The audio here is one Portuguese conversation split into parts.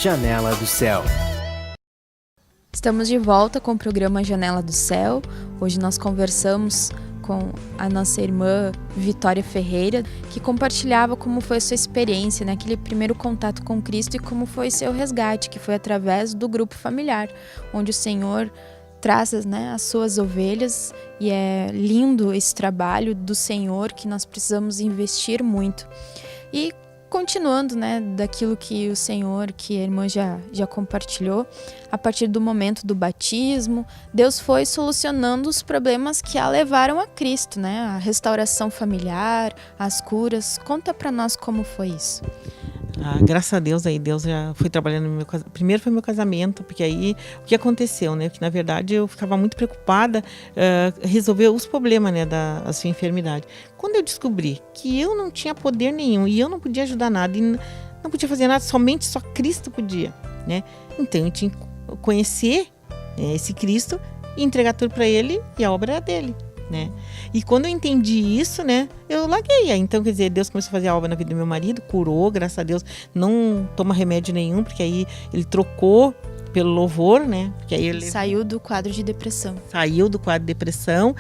Janela do Céu. Estamos de volta com o programa Janela do Céu. Hoje nós conversamos com a nossa irmã Vitória Ferreira, que compartilhava como foi a sua experiência, né? Aquele primeiro contato com Cristo e como foi seu resgate, que foi através do grupo familiar, onde o Senhor traz, né, as suas ovelhas, e é lindo esse trabalho do Senhor que nós precisamos investir muito. E continuando, né, daquilo que o Senhor, que a irmã já compartilhou, a partir do momento do batismo, Deus foi solucionando os problemas que a levaram a Cristo, né? A restauração familiar, as curas. Conta para nós como foi isso. Graças a Deus, aí Deus já foi trabalhando no meu casamento. Primeiro foi meu casamento, porque aí o que aconteceu, né? Porque na verdade eu ficava muito preocupada resolver os problemas, né, da sua enfermidade. Quando eu descobri que eu não tinha poder nenhum e eu não podia ajudar nada e não podia fazer nada, somente só Cristo podia, né? Então eu tinha que conhecer esse Cristo e entregar tudo para Ele, e a obra era dele, né? E quando eu entendi isso, né, eu larguei. Então, quer dizer, Deus começou a fazer a obra na vida do meu marido, curou, graças a Deus, não toma remédio nenhum, porque aí ele trocou pelo louvor, né? Porque aí ele saiu do quadro de depressão. Saiu do quadro de depressão,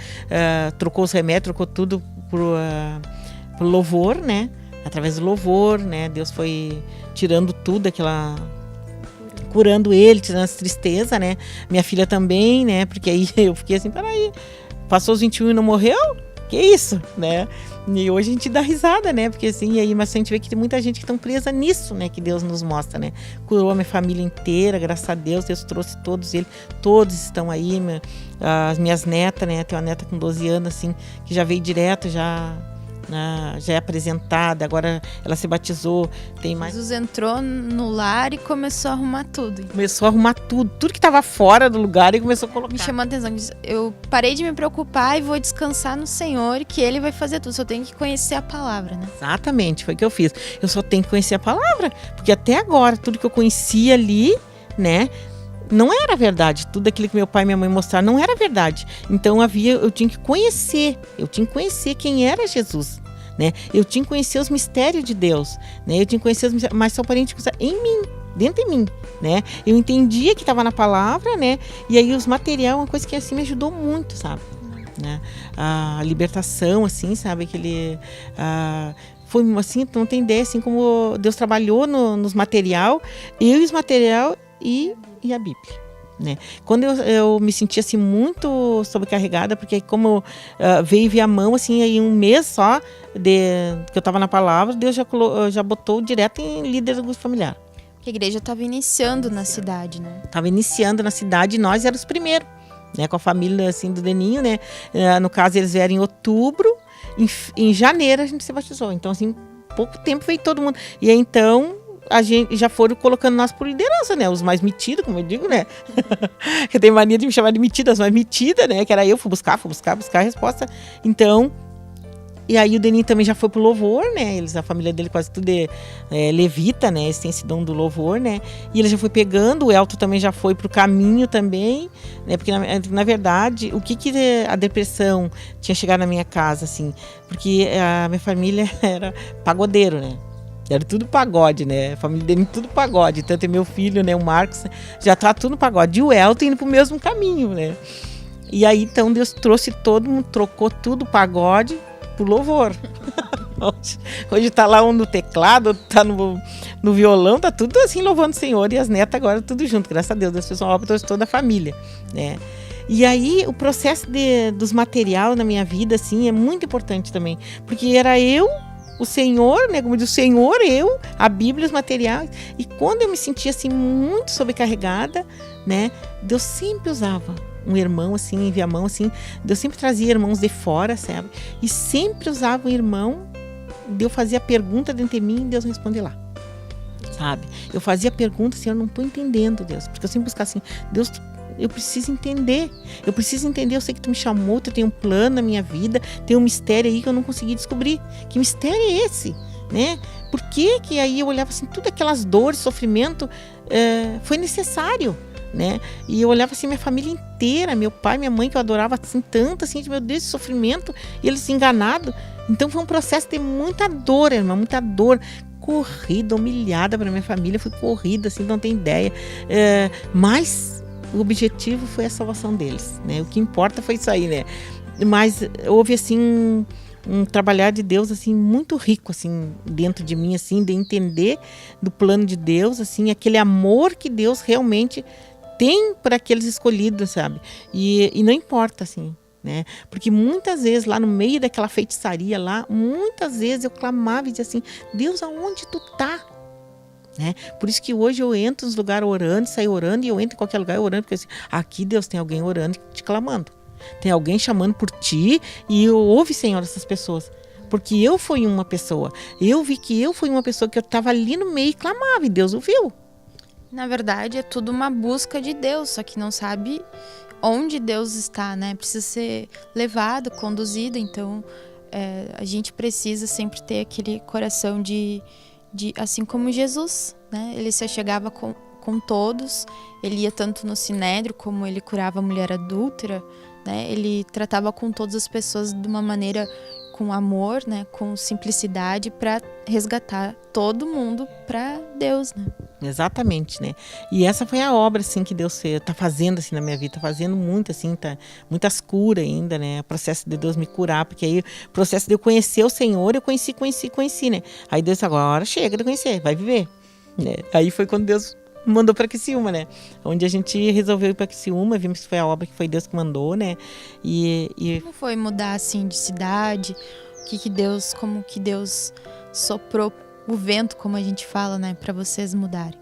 trocou os remédios, trocou tudo pro louvor, né? Através do louvor, né? Deus foi tirando tudo, curando ele, tirando as tristezas, né? Minha filha também, né? Porque aí eu fiquei assim, peraí, passou os 21 e não morreu? Que isso, né? E hoje a gente dá risada, né? Porque assim, aí, mas a gente vê que tem muita gente que estão presa nisso, né? Que Deus nos mostra, né? Curou a minha família inteira, graças a Deus, Deus trouxe todos eles, todos estão aí, as minhas netas, né? Tem uma neta com 12 anos, assim, que já veio direto, já é apresentada, agora ela se batizou, tem mais... Jesus entrou no lar e começou a arrumar tudo. Começou a arrumar tudo que estava fora do lugar, e começou a colocar. Me chamou a atenção, eu parei de me preocupar e vou descansar no Senhor, que Ele vai fazer tudo, só tenho que conhecer a palavra, né? Exatamente, foi o que eu fiz. Eu só tenho que conhecer a palavra, porque até agora, tudo que eu conhecia ali, né, não era verdade. Tudo aquilo que meu pai e minha mãe mostraram não era verdade. Então eu tinha que conhecer quem era Jesus, né? Eu tinha que conhecer os mistérios de Deus, né? Eu tinha que conhecer os mistérios, mas só para a gente usar em mim, dentro de mim, né? Eu entendia que estava na palavra, né? E aí os materiais, uma coisa que assim me ajudou muito, sabe? Né? A libertação, assim, sabe? Foi assim, tu não tem ideia, assim, como Deus trabalhou nos material, eu e os material e a Bíblia, né? Quando eu me senti assim muito sobrecarregada, porque como veio via mão, assim, aí um mês só que eu estava na palavra, Deus já botou direto em líder do grupo familiar. Porque a igreja estava iniciando na cidade, né? Estava iniciando na cidade e nós éramos os primeiros, né? Com a família assim do Deninho, né? No caso eles vieram em outubro, em janeiro a gente se batizou. Então assim, pouco tempo veio todo mundo. E aí então a gente já foram colocando nós por liderança, né? Os mais metidos, como eu digo, né? Eu tenho mania de me chamar de metida, as mais metidas, né? Que era eu, fui buscar a resposta. Então, e aí o Deninho também já foi pro louvor, né? A família dele quase tudo é levita, né? Eles têm esse dom do louvor, né? E ele já foi pegando, o Elton também já foi pro caminho também, né? Porque na verdade, o que a depressão tinha chegado na minha casa, assim? Porque a minha família era pagodeiro, né? Era tudo pagode, né? A família dele tudo pagode. Tanto é meu filho, né? O Marcos, já tá tudo pagode. E o Elton indo pro mesmo caminho, né? E aí, então, Deus trouxe todo mundo, trocou tudo pagode pro louvor. Hoje tá lá um no teclado, outro tá no violão, tá tudo assim louvando o Senhor. E as netas agora tudo junto, graças a Deus. Deus fez uma obra, trouxe toda a família, né? E aí, o processo dos materiais na minha vida, assim, é muito importante também. Porque era eu, o Senhor, né? Como diz o Senhor, eu, a Bíblia, os materiais. E quando eu me sentia assim muito sobrecarregada, né? Deus sempre usava um irmão assim, em via mão assim. Deus sempre trazia irmãos de fora, sabe? E sempre usava um irmão. Deus fazia pergunta dentro de mim e Deus respondia lá, sabe? Eu fazia pergunta assim, eu não estou entendendo, Deus. Porque eu sempre buscava assim, Deus, eu preciso entender, eu sei que tu me chamou, tu tem um plano na minha vida, tem um mistério aí que eu não consegui descobrir. Que mistério é esse, né? Por que aí eu olhava assim, tudo aquelas dores, sofrimento, foi necessário, né? E eu olhava assim, minha família inteira, meu pai, minha mãe, que eu adorava assim, tanto assim, de meu Deus, esse sofrimento, e eles enganados. Então foi um processo de muita dor, irmã, muita dor. corrida, humilhada para minha família, fui corrida, assim, não tem ideia. Mas o objetivo foi a salvação deles, né? O que importa foi isso aí, né? Mas houve, assim, um trabalhar de Deus, assim, muito rico, assim, dentro de mim, assim, de entender do plano de Deus, assim, aquele amor que Deus realmente tem para aqueles escolhidos, sabe? E não importa, assim, né? Porque muitas vezes lá no meio daquela feitiçaria lá, muitas vezes eu clamava e dizia assim: Deus, aonde tu tá? Né? Por isso que hoje eu entro nos lugares orando, saio orando, e eu entro em qualquer lugar orando, porque assim, aqui Deus tem alguém orando e te clamando. Tem alguém chamando por ti e ouve, Senhor, essas pessoas. Porque eu fui uma pessoa. Eu vi que eu fui uma pessoa que eu estava ali no meio e clamava, e Deus ouviu. Na verdade, é tudo uma busca de Deus, só que não sabe onde Deus está, né? Precisa ser levado, conduzido. Então, a gente precisa sempre ter aquele coração de assim como Jesus, né? Ele se achegava com todos. Ele ia tanto no sinédrio, como ele curava a mulher adúltera, né? Ele tratava com todas as pessoas de uma maneira com amor, né? Com simplicidade, para resgatar todo mundo para Deus, né? Exatamente, né? E essa foi a obra, assim, que Deus está fazendo, assim, na minha vida. Está fazendo muito, assim, muitas curas ainda, né? O processo de Deus me curar, porque aí o processo de eu conhecer o Senhor, eu conheci, né? Aí Deus, agora chega de conhecer, vai viver, né? Aí foi quando Deus mandou para Criciúma, né? Onde a gente resolveu ir para Criciúma, vimos que foi a obra que foi Deus que mandou, né? Como foi mudar, assim, de cidade? Como que Deus soprou o vento, como a gente fala, né, para vocês mudarem?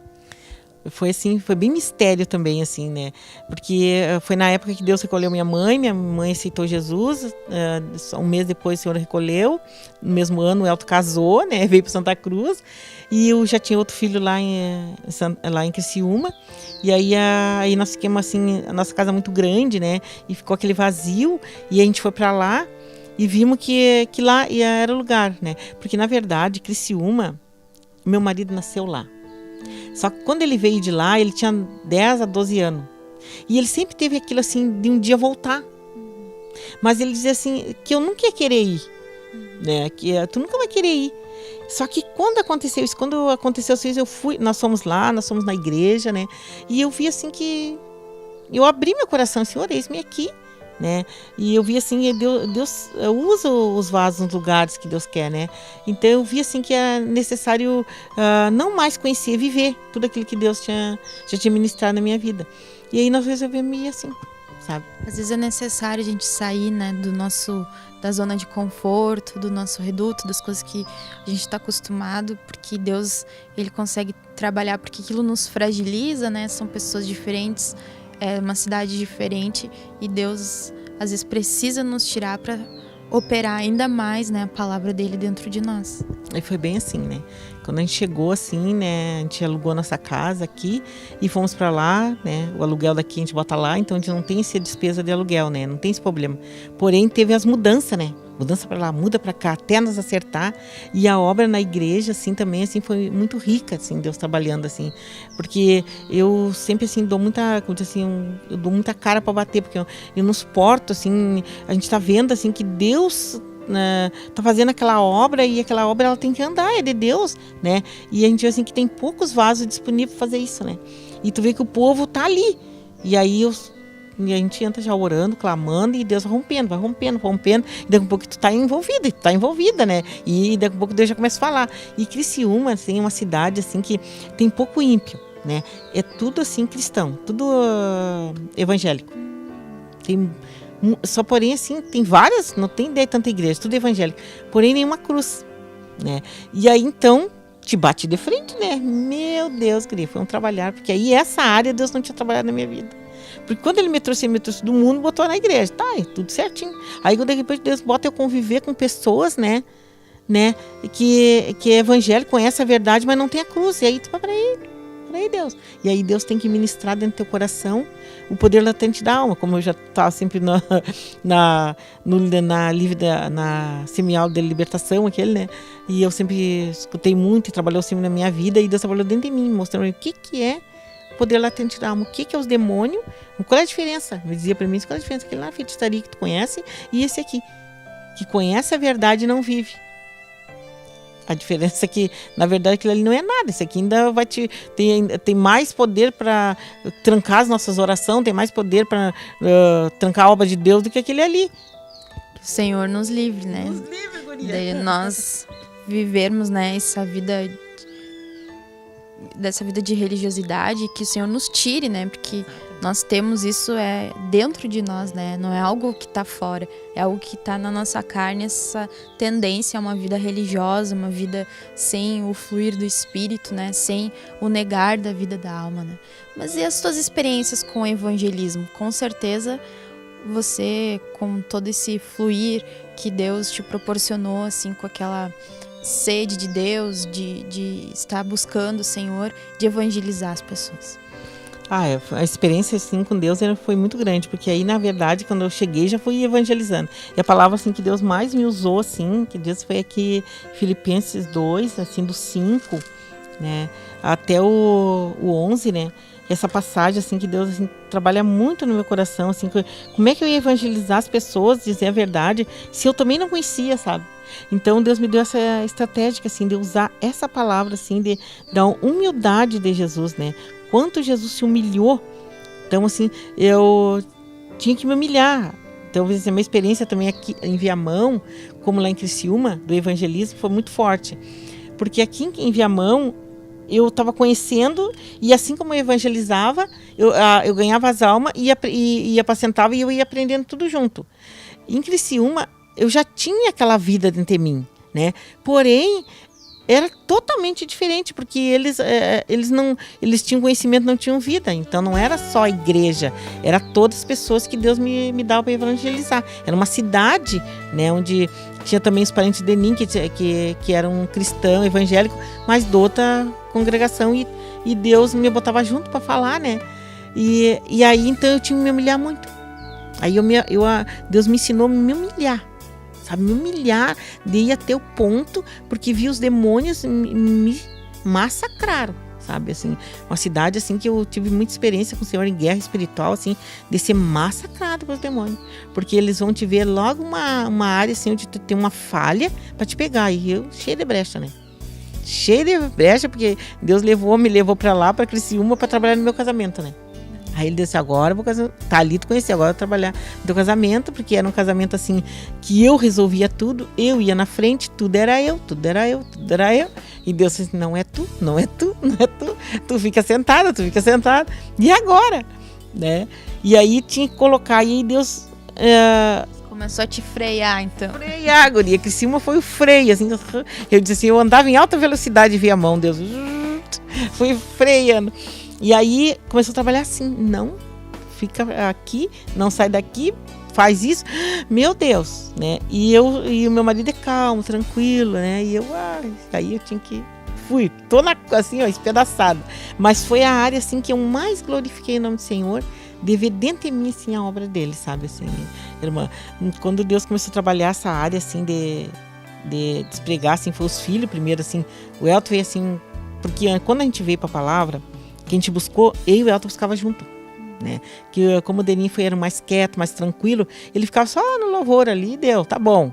Foi assim, foi bem mistério também, assim, né? Porque foi na época que Deus recolheu minha mãe aceitou Jesus, um mês depois o Senhor recolheu, no mesmo ano o Elton casou, né? Veio para Santa Cruz, e eu já tinha outro filho lá em Criciúma, e aí nós ficamos assim, a nossa casa é muito grande, né? E ficou aquele vazio, e a gente foi para lá, e vimos que lá era o lugar, né? Porque, na verdade, Criciúma, meu marido nasceu lá. Só que quando ele veio de lá, ele tinha 10 a 12 anos. E ele sempre teve aquilo assim, de um dia voltar. Mas ele dizia assim, que eu nunca ia querer ir. Né? Que tu nunca vai querer ir. Só que quando aconteceu isso, nós fomos lá, nós fomos na igreja, né? E eu vi assim que... Eu abri meu coração, Senhor, eis-me aqui. Né? E eu vi assim, Deus usa os vasos nos lugares que Deus quer, né? Então eu vi assim que é necessário não mais conhecer, viver tudo aquilo que Deus já tinha ministrado na minha vida. E aí nós resolvemos ir assim, sabe? Às vezes é necessário a gente sair, né, da zona de conforto, do nosso reduto, das coisas que a gente está acostumado, porque Deus, ele consegue trabalhar, porque aquilo nos fragiliza, né? São pessoas diferentes, é uma cidade diferente, e Deus às vezes precisa nos tirar para operar ainda mais, né, a palavra dele dentro de nós. E foi bem assim, né? Quando a gente chegou assim, né, a gente alugou nossa casa aqui e fomos para lá, né? O aluguel daqui a gente bota lá, então a gente não tem essa despesa de aluguel, né? Não tem esse problema. Porém, teve as mudanças, né? Mudança para lá, muda para cá, até nos acertar. E a obra na igreja, assim, também, assim, foi muito rica, assim, Deus trabalhando, assim. Porque eu sempre, assim, dou muita cara para bater, porque eu não suporto, assim, a gente tá vendo, assim, que Deus... tá fazendo aquela obra, e aquela obra ela tem que andar, é de Deus, né? E a gente vê assim que tem poucos vasos disponíveis para fazer isso, né? E tu vê que o povo tá ali. E aí a gente entra já orando, clamando, e Deus vai rompendo, e daqui a pouco tu tá envolvida, né? E daqui a pouco Deus já começa a falar. E Criciúma, assim, é uma cidade assim que tem pouco ímpio, né? É tudo assim cristão, tudo evangélico. Só porém assim, tem várias, não tem tanta igreja, tudo evangélico, porém nenhuma cruz, né? E aí então te bate de frente, né? Meu Deus, queria, foi um trabalhar, porque aí essa área Deus não tinha trabalhado na minha vida. Porque quando ele me trouxe do mundo, botou na igreja, tá, tudo certinho. Aí quando de repente Deus bota eu conviver com pessoas, né? Que é evangélico, conhece a verdade, mas não tem a cruz. E aí tu vai para aí, Deus. E aí Deus tem que ministrar dentro do teu coração o poder latente da alma, como eu já estava sempre na semiaula de libertação, aquele, né? E eu sempre escutei muito e trabalhou sempre na minha vida, e Deus trabalhou dentro de mim, mostrando o que é o poder latente da alma, o que é os demônios, qual é a diferença? Ele dizia para mim, qual é a diferença? Aquele lá, feitiçaria que tu conhece, e esse aqui, que conhece a verdade e não vive. A diferença é que, na verdade, aquilo ali não é nada. Isso aqui ainda vai tem mais poder para trancar as nossas orações, tem mais poder para trancar a obra de Deus do que aquele ali. Que o Senhor nos livre, né? Nos livre, guria. De nós vivermos, né, dessa vida de religiosidade, que o Senhor nos tire, né? Porque nós temos isso dentro de nós, né? Não é algo que está fora, é algo que está na nossa carne, essa tendência a uma vida religiosa, uma vida sem o fluir do Espírito, né? Sem o negar da vida da alma, né? Mas e as tuas experiências com o evangelismo? Com certeza você, com todo esse fluir que Deus te proporcionou, assim, com aquela sede de Deus, de estar buscando o Senhor, de evangelizar as pessoas. A experiência assim com Deus foi muito grande, porque aí, na verdade, quando eu cheguei, já fui evangelizando. E a palavra assim que Deus mais me usou, assim, que Deus foi aqui, Filipenses 2, assim, do 5, né, até o 11, né, essa passagem, assim, que Deus, assim, trabalha muito no meu coração, assim, como é que eu ia evangelizar as pessoas, dizer a verdade, se eu também não conhecia, sabe? Então, Deus me deu essa estratégia, assim, de usar essa palavra, assim, da humildade de Jesus, né? Quanto Jesus se humilhou. Então, assim, eu tinha que me humilhar. Então, a minha experiência também aqui em Viamão, como lá em Criciúma, do evangelismo, foi muito forte. Porque aqui em Viamão, eu estava conhecendo, e assim como eu evangelizava, eu ganhava as almas, e apacentava, e eu ia aprendendo tudo junto. Em Criciúma, eu já tinha aquela vida dentro de mim, né? Porém, era totalmente diferente, porque eles tinham conhecimento, não tinham vida. Então não era só a igreja, era todas as pessoas que Deus me dava para evangelizar. Era uma cidade, né, onde tinha também os parentes de mim, que eram cristão, evangélico, mas de outra congregação, e Deus me botava junto para falar, né? E aí então eu tinha que me humilhar muito. Aí Deus me ensinou a me humilhar. Sabe, me humilhar, de ir até o ponto, porque vi os demônios me massacraram, sabe, assim, uma cidade, assim, que eu tive muita experiência com o Senhor em guerra espiritual, assim, de ser massacrado pelos demônios, porque eles vão te ver logo uma área, assim, onde tu tem uma falha para te pegar, e eu cheio de brecha, né, cheio de brecha, porque Deus me levou para lá, para Criciúma, para trabalhar no meu casamento, né. Aí ele disse, agora eu vou casar, tá ali, tu conheci, agora eu vou trabalhar no teu casamento, porque era um casamento assim, que eu resolvia tudo, eu ia na frente, tudo era eu. E Deus disse, não é tu, tu fica sentada, e agora? Né? E aí tinha que colocar, e aí Deus... Começou a te frear, então. Frear, guria, que cima foi o freio, assim, eu disse assim, eu andava em alta velocidade e via a mão, Deus, fui freando. E aí começou a trabalhar assim, não, fica aqui, não sai daqui, faz isso, meu Deus, né? E o meu marido é calmo, tranquilo, né? E aí eu tinha que, tô assim, ó, espedaçada. Mas foi a área assim que eu mais glorifiquei o nome do Senhor, de ver dentro de mim assim a obra dele, sabe, assim, irmã. Quando Deus começou a trabalhar essa área assim de despregar, assim, foi os filhos primeiro, assim, o Elton veio assim, porque quando a gente veio para a palavra, que a gente buscou, eu e o Elton buscava junto, né? Que como o Deninho era mais quieto, mais tranquilo, ele ficava só no louvor ali, deu, tá bom.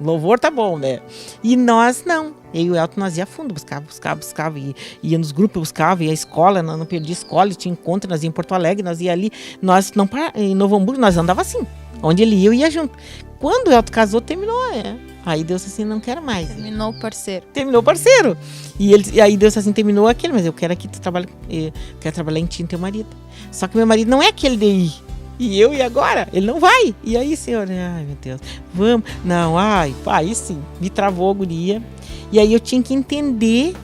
Louvor tá bom, né? E nós não. Eu e o Elton, nós ia a fundo, buscava, ia nos grupos, buscava, ia à escola, não perdia escola, tinha encontro, nós ia em Porto Alegre, nós ia ali, nós não em Novo Hamburgo, nós andava assim, onde ele ia, eu ia junto. Quando o Elton casou, terminou, Aí Deus assim, não quero mais. Terminou o parceiro. E aí Deus assim, terminou aquele, mas eu quero aqui quero trabalhar em ti, teu marido. Só que meu marido não é aquele de ir. E agora? Ele não vai. E aí, Senhor, ai meu Deus, vamos. Não, aí sim, me travou a guria. E aí eu tinha que entender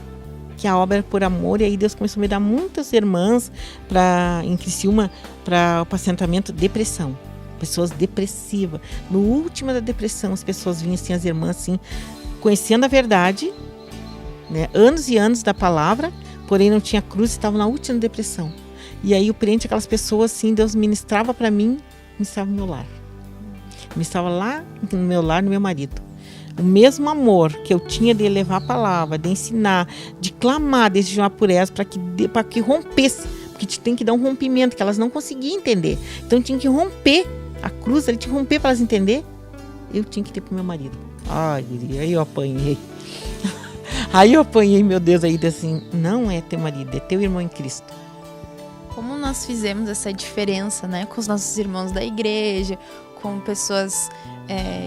que a obra era por amor. E aí Deus começou a me dar muitas irmãs em Criciúma para o apacentamento depressão. Pessoas depressivas. No último da depressão, as pessoas vinham assim, as irmãs assim, conhecendo a verdade, né, anos e anos da palavra, porém não tinha cruz e estavam na última depressão. E aí o prende aquelas pessoas assim, Deus ministrava para mim, ministrava no meu lar. Ministrava lá no meu lar, no meu marido. O mesmo amor que eu tinha de levar a palavra, de ensinar, de clamar, de jejuar por elas, para que rompesse, porque tem que dar um rompimento, que elas não conseguiam entender. Então tinha que romper a cruz, ele tinha que romper para elas entenderem. Eu tinha que ter pro meu marido. Ai, aí eu apanhei. Aí eu apanhei, meu Deus, aí assim, não é teu marido, é teu irmão em Cristo. Como nós fizemos essa diferença, né, com os nossos irmãos da igreja, com pessoas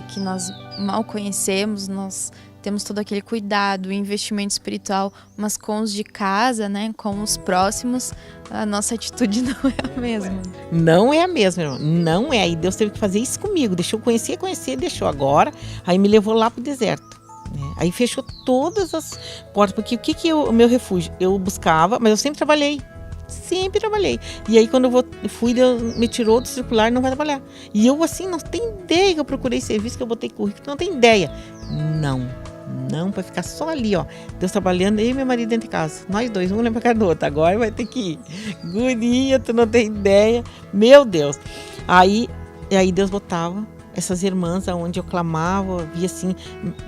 que nós mal conhecemos, nós temos todo aquele cuidado, investimento espiritual, mas com os de casa, né, com os próximos, a nossa atitude não é a mesma. Não é a mesma, irmão. Não é. Aí Deus teve que fazer isso comigo. Deixou conhecer, deixou agora. Aí me levou lá pro deserto. Né? Aí fechou todas as portas. Porque o meu refúgio? Eu buscava, mas eu sempre trabalhei. Sempre trabalhei. E aí quando eu fui, Deus me tirou do circular e não vai trabalhar. E eu assim, não tem ideia que eu procurei serviço, que eu botei currículo. Não tem ideia. Não, para ficar só ali, ó. Deus trabalhando, eu e meu marido dentro de casa. Nós dois, um lembra pra cada outro. Agora vai ter que ir. Guria, tu não tem ideia. Meu Deus. Aí Deus botava essas irmãs aonde eu clamava, via assim,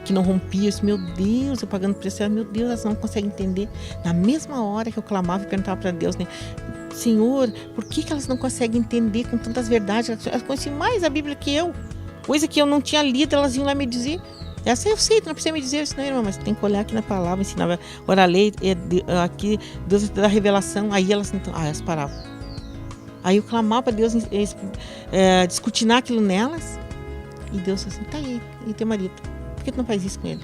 que não rompia. Eu disse, meu Deus, eu pagando preço. Meu Deus, elas não conseguem entender. Na mesma hora que eu clamava e perguntava para Deus, né? Senhor, por que elas não conseguem entender com tantas verdades? Elas conheciam mais a Bíblia que eu. Coisa que eu não tinha lido, elas iam lá me dizer. Essa eu sei, tu não precisa me dizer isso, não, irmã, mas tem que olhar aqui na palavra, ensinava, ora a lei, aqui Deus dá revelação, aí elas paravam. Aí eu clamava para Deus descortinar aquilo nelas, e Deus assim, tá aí, e teu marido, por que tu não faz isso com ele?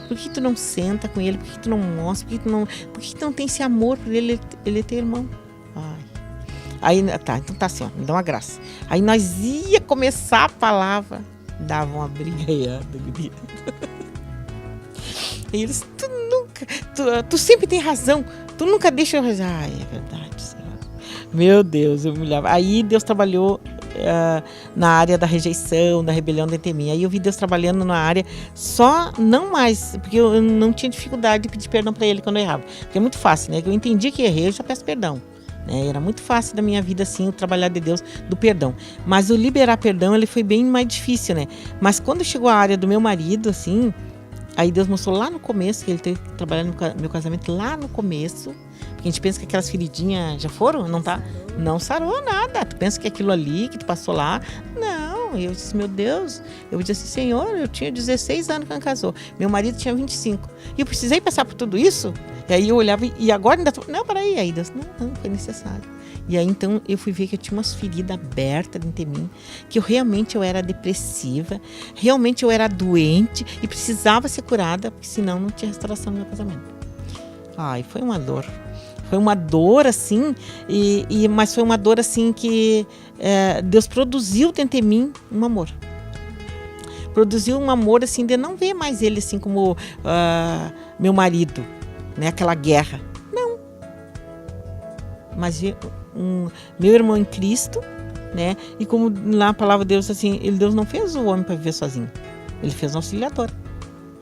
Por que tu não senta com ele? Por que tu não mostra? Por que tu não tem esse amor por ele é teu irmão? Aí, tá, então tá assim, ó, me dá uma graça. Aí nós ia começar a palavra, dava uma brigaiada, guria. E eles, tu sempre tem razão, tu nunca deixa eu razão. É verdade, Senhor. Meu Deus, eu me olhava. Aí Deus trabalhou na área da rejeição, da rebelião dentro de mim. Aí eu vi Deus trabalhando na área só, não mais, porque eu não tinha dificuldade de pedir perdão para ele quando eu errava. Porque é muito fácil, né? Eu entendi que errei, eu já peço perdão. Era muito fácil da minha vida, assim, o trabalhar de Deus do perdão. Mas o liberar perdão, ele foi bem mais difícil, né? Mas quando chegou a área do meu marido, assim, aí Deus mostrou lá no começo, que ele teve que trabalhar no meu casamento lá no começo. Porque a gente pensa que aquelas feridinhas já foram, não tá? Não sarou nada. Tu pensa que aquilo ali, que tu passou lá, não. Eu disse, meu Deus, eu disse assim, Senhor, eu tinha 16 anos quando casou. Meu marido tinha 25. E eu precisei passar por tudo isso? E aí eu olhava e agora ainda... Não, peraí. Aí Deus, não, foi necessário. E aí então eu fui ver que eu tinha umas feridas abertas dentro de mim, que eu era depressiva, realmente eu era doente e precisava ser curada, porque senão não tinha restauração no meu casamento. Ai, foi uma dor. Foi uma dor, assim, mas foi uma dor, assim, que Deus produziu dentro de mim um amor. Produziu um amor, assim, de não ver mais ele, assim, como meu marido, né? Aquela guerra. Não. Mas meu irmão em Cristo, né? E como lá a palavra de Deus, assim, Deus não fez o homem para viver sozinho. Ele fez um auxiliador.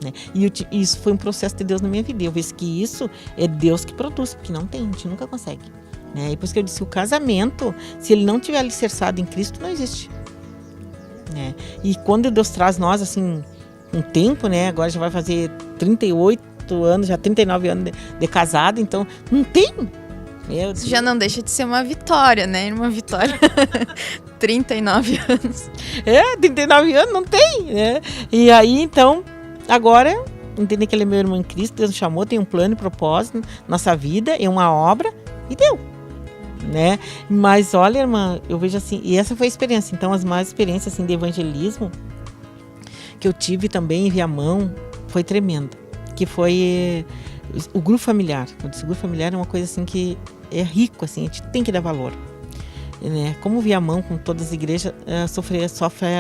Né? E isso foi um processo de Deus na minha vida. Eu vejo que isso é Deus que produz, porque não tem, a gente nunca consegue. Né? E por isso que eu disse, o casamento, se ele não tiver alicerçado em Cristo, não existe. Né? E quando Deus traz nós, assim, um tempo, né? Agora já vai fazer 38 anos, já 39 anos de casado, então não tem. Meu Deus. Já não deixa de ser uma vitória, né? Uma vitória. 39 anos. 39 anos não tem, né? E aí, então, agora, entender que ele é meu irmão em Cristo, Deus nos chamou, tem um plano e propósito, nossa vida é uma obra e deu, né? Mas olha, irmã, eu vejo assim, e essa foi a experiência, então as mais experiências assim de evangelismo que eu tive também em Viamão foi tremenda, que foi o grupo familiar. Eu disse, o grupo familiar é uma coisa assim que é rico, assim, a gente tem que dar valor. Né? Como Viamão, com todas as igrejas, sofre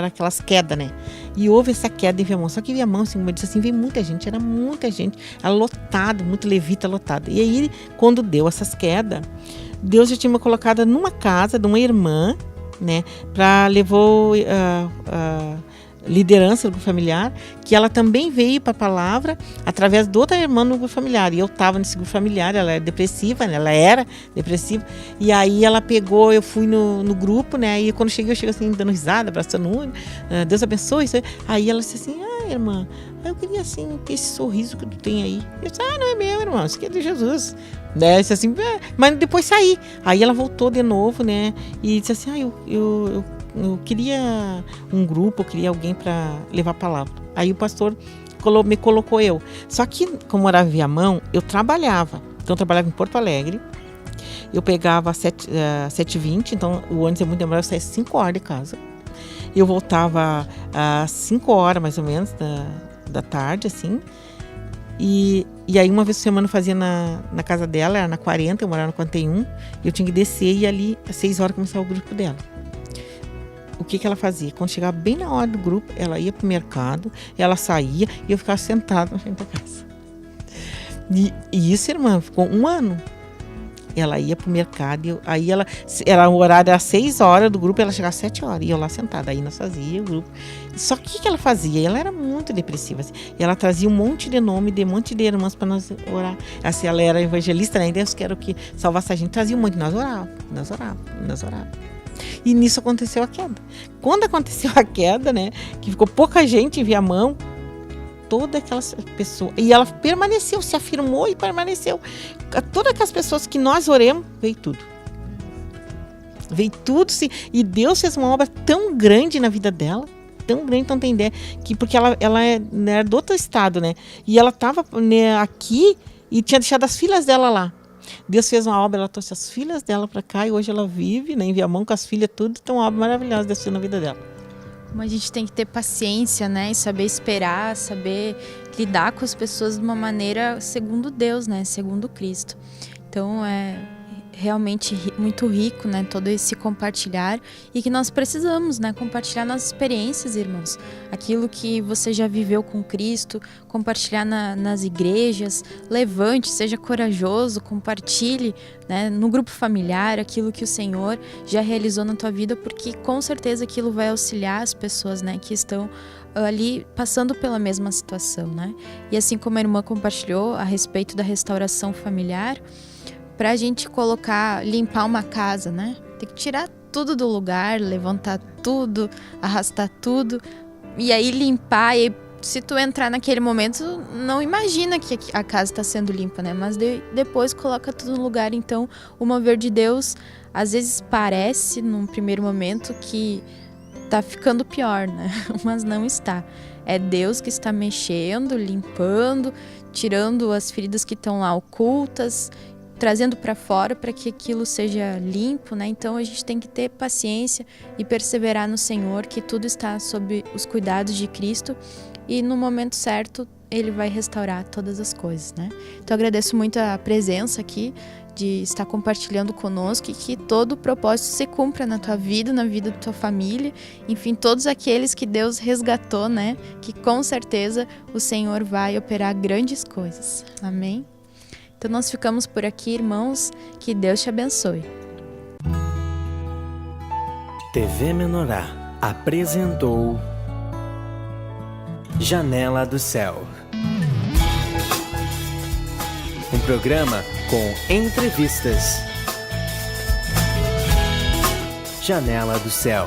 aquelas quedas, né? E houve essa queda em Viamão. Só que Viamão, assim, como eu disse assim, veio muita gente, era muita gente, era lotado, muito levita lotado. E aí, quando deu essas quedas, Deus já tinha me colocado numa casa de uma irmã, né? Levou liderança do grupo familiar, que ela também veio para a palavra através de outra irmã no grupo familiar. E eu estava nesse grupo familiar, ela era depressiva, né? Ela era depressiva. E aí ela pegou, eu fui no grupo, né? E quando eu cheguei assim, dando risada, abraçando um, Deus abençoe. Isso. Aí ela disse assim, irmã, eu queria assim ter esse sorriso que tu tem aí. Eu disse, não é meu, irmão, isso aqui é de Jesus. Né? Disse assim, mas depois saí. Aí ela voltou de novo, né? E disse assim, eu queria um grupo, eu queria alguém para levar a palavra. Aí o pastor me colocou eu. Só que, como morava em Viamão, eu trabalhava. Então, eu trabalhava em Porto Alegre. Eu pegava às 7h20, então o ônibus é muito demorado, eu saía às 5 horas de casa. Eu voltava às 5 horas, mais ou menos, da tarde, assim. E aí, uma vez por semana, eu fazia na casa dela, era na 40, eu morava na 41. E eu tinha que descer e ali, às 6 horas, começar o grupo dela. O que ela fazia? Quando chegava bem na hora do grupo, ela ia pro mercado, ela saía e eu ficava sentada na frente da casa. E isso, irmã, ficou 1 ano. Ela ia pro mercado, aí o horário era 6 horas do grupo, ela chegava às 7 horas, e eu lá sentada, aí nós fazia o grupo. Só que o que ela fazia? Ela era muito depressiva, assim, e ela trazia um monte de nome, de um monte de irmãs para nós orar. Assim, ela era evangelista, né? Deus quero que salvasse a gente, trazia um monte, nós orávamos. E nisso aconteceu a queda. Quando aconteceu a queda, né, que ficou pouca gente em Viamão, todas aquelas pessoas, e ela permaneceu, se afirmou e permaneceu. Todas aquelas pessoas que nós oremos, veio tudo, sim. E Deus fez uma obra tão grande na vida dela, tão grande, então tem ideia, porque ela era do outro estado, né, e ela estava, né, aqui e tinha deixado as filhas dela lá. Deus fez uma obra, ela trouxe as filhas dela para cá e hoje ela vive, né, em Viamão com as filhas, tudo, então uma obra maravilhosa Deus fez na vida dela. Como a gente tem que ter paciência, né? E saber esperar, saber lidar com as pessoas de uma maneira segundo Deus, né? Segundo Cristo. Então, é realmente muito rico, né? Todo esse compartilhar e que nós precisamos, né? Compartilhar nossas experiências, irmãos. Aquilo que você já viveu com Cristo, compartilhar nas igrejas, levante, seja corajoso, compartilhe, né? No grupo familiar, aquilo que o Senhor já realizou na tua vida, porque com certeza aquilo vai auxiliar as pessoas, né? Que estão ali passando pela mesma situação, né? E assim como a irmã compartilhou a respeito da restauração familiar, pra gente limpar uma casa, né? Tem que tirar tudo do lugar, levantar tudo, arrastar tudo, e aí limpar. E se tu entrar naquele momento, não imagina que a casa está sendo limpa, né? Mas depois coloca tudo no lugar. Então, o mover de Deus, às vezes parece, num primeiro momento, que tá ficando pior, né? Mas não está. É Deus que está mexendo, limpando, tirando as feridas que estão lá ocultas, trazendo para fora para que aquilo seja limpo, né? Então a gente tem que ter paciência e perseverar no Senhor, que tudo está sob os cuidados de Cristo e no momento certo Ele vai restaurar todas as coisas, né? Então eu agradeço muito a presença aqui, de estar compartilhando conosco e que todo o propósito se cumpra na tua vida, na vida da tua família, enfim, todos aqueles que Deus resgatou, né? Que com certeza o Senhor vai operar grandes coisas. Amém? Então nós ficamos por aqui, irmãos, que Deus te abençoe. TV Menorá apresentou Janela do Céu. Um programa com entrevistas. Janela do Céu.